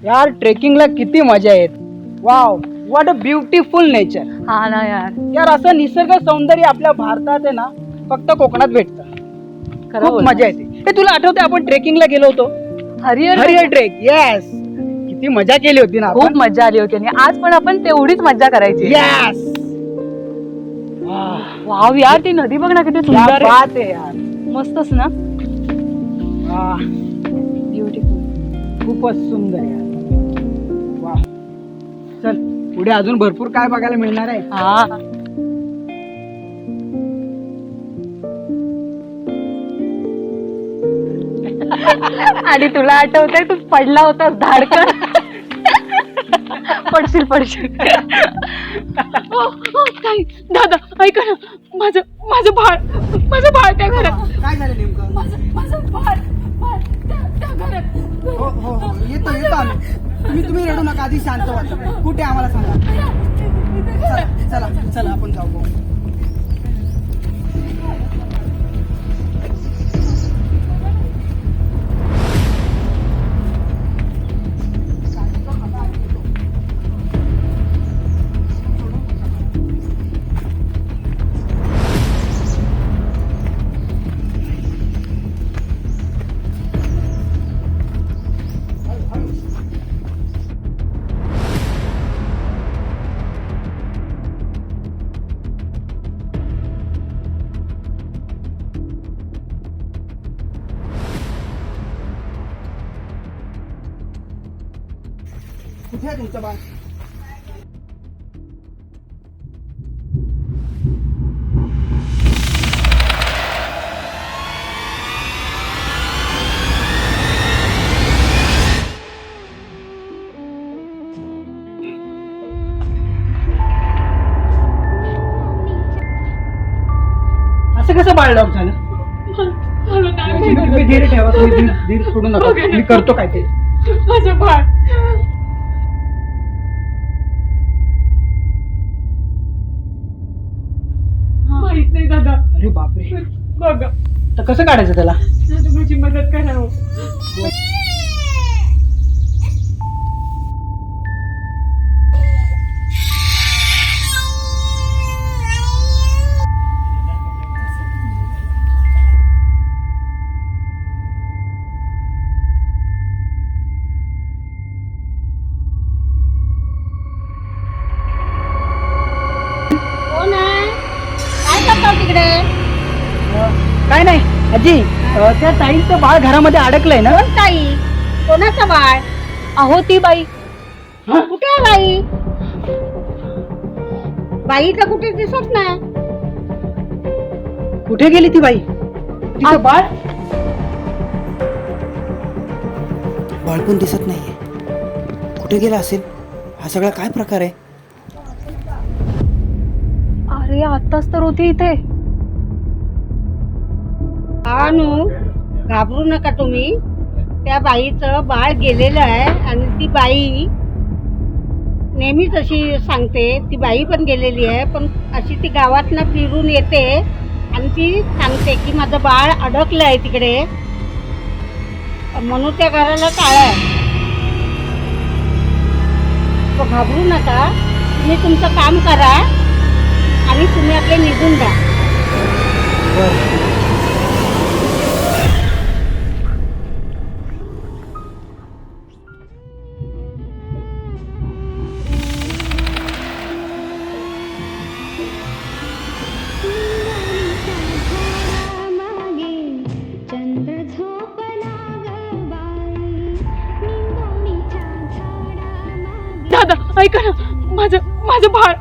यार ट्रेकिंगला किती मजा येत. Wow, what a beautiful nature. हा ना यार. यार असं निसर्ग सौंदर्य आपल्या भारतात आहे ना, फक्त कोकणात भेटतं. खूप मजा येते. हे तुला आठवते आपण ट्रेकिंगला गेलो होतो, हरिहर ट्रेक. येस, किती मजा केली होती ना. खूप मजा आली होती आणि आज पण आपण तेवढीच मजा करायची. येस. वाव यार, ती नदी बघ ना किती सुंदर बात आहे यार. मस्तच ना. ब्युटिफुल, खूपच सुंदर यार. वा, चल पुढे अजून भरपूर काय बघायला मिळणार आहे. हा. आणि तुला आठवतंय तू पडला होतास धाडकन. पडशील पडशील. काय दादा ऐका ना, माझं बाळ त्या घरात. काय झालं नेमकं? माझं बाळ त्या घरात. हो हो हो, येतो आम्ही. तुम्ही रडू नका, आधी शांत व्हा. कुठे आम्हाला सांगा. चला चला आपण जाऊ. कुठे आहे तुमचं बाळ? असं कसं बाळ लॉक झालं? तुम्ही धीर ठेवा, तुम्ही धीर सोडू नका. मी करतो काय ते. माझं बाळ. माहित नाही दादा. अरे बापरे, बघा तर कसं काढायचं त्याला? माझी मदत करावं. काय नाही आजी, त्या ताईंचं बाळ घरामध्ये अडकलंय ना. ताई? कोणाचं बाळ? अहो ती बाई. कुठे आहे बाई? बाई तर कुठे दिसत नाही. कुठे गेली ती बाई? तिचं बाळ पण दिसत नाहीये. कुठे गेला असेल? हा सगळा काय प्रकार आहे? अरे आताच तर होती इथे. अनु, घाबरू नका तुम्ही. त्या बाईचं बाळ गेलेलं आहे आणि ती बाई नेहमीच अशी सांगते. ती बाई पण गेलेली आहे, पण अशी ती गावातनं फिरून येते आणि ती सांगते की माझं बाळ अडकलं आहे तिकडे, म्हणून त्या घराला टाळं आहे. तो घाबरू नका. तुम्ही तुमचं काम करा आणि तुम्ही आपले निघून द्या. दादा ऐका ना, माझं बाळ.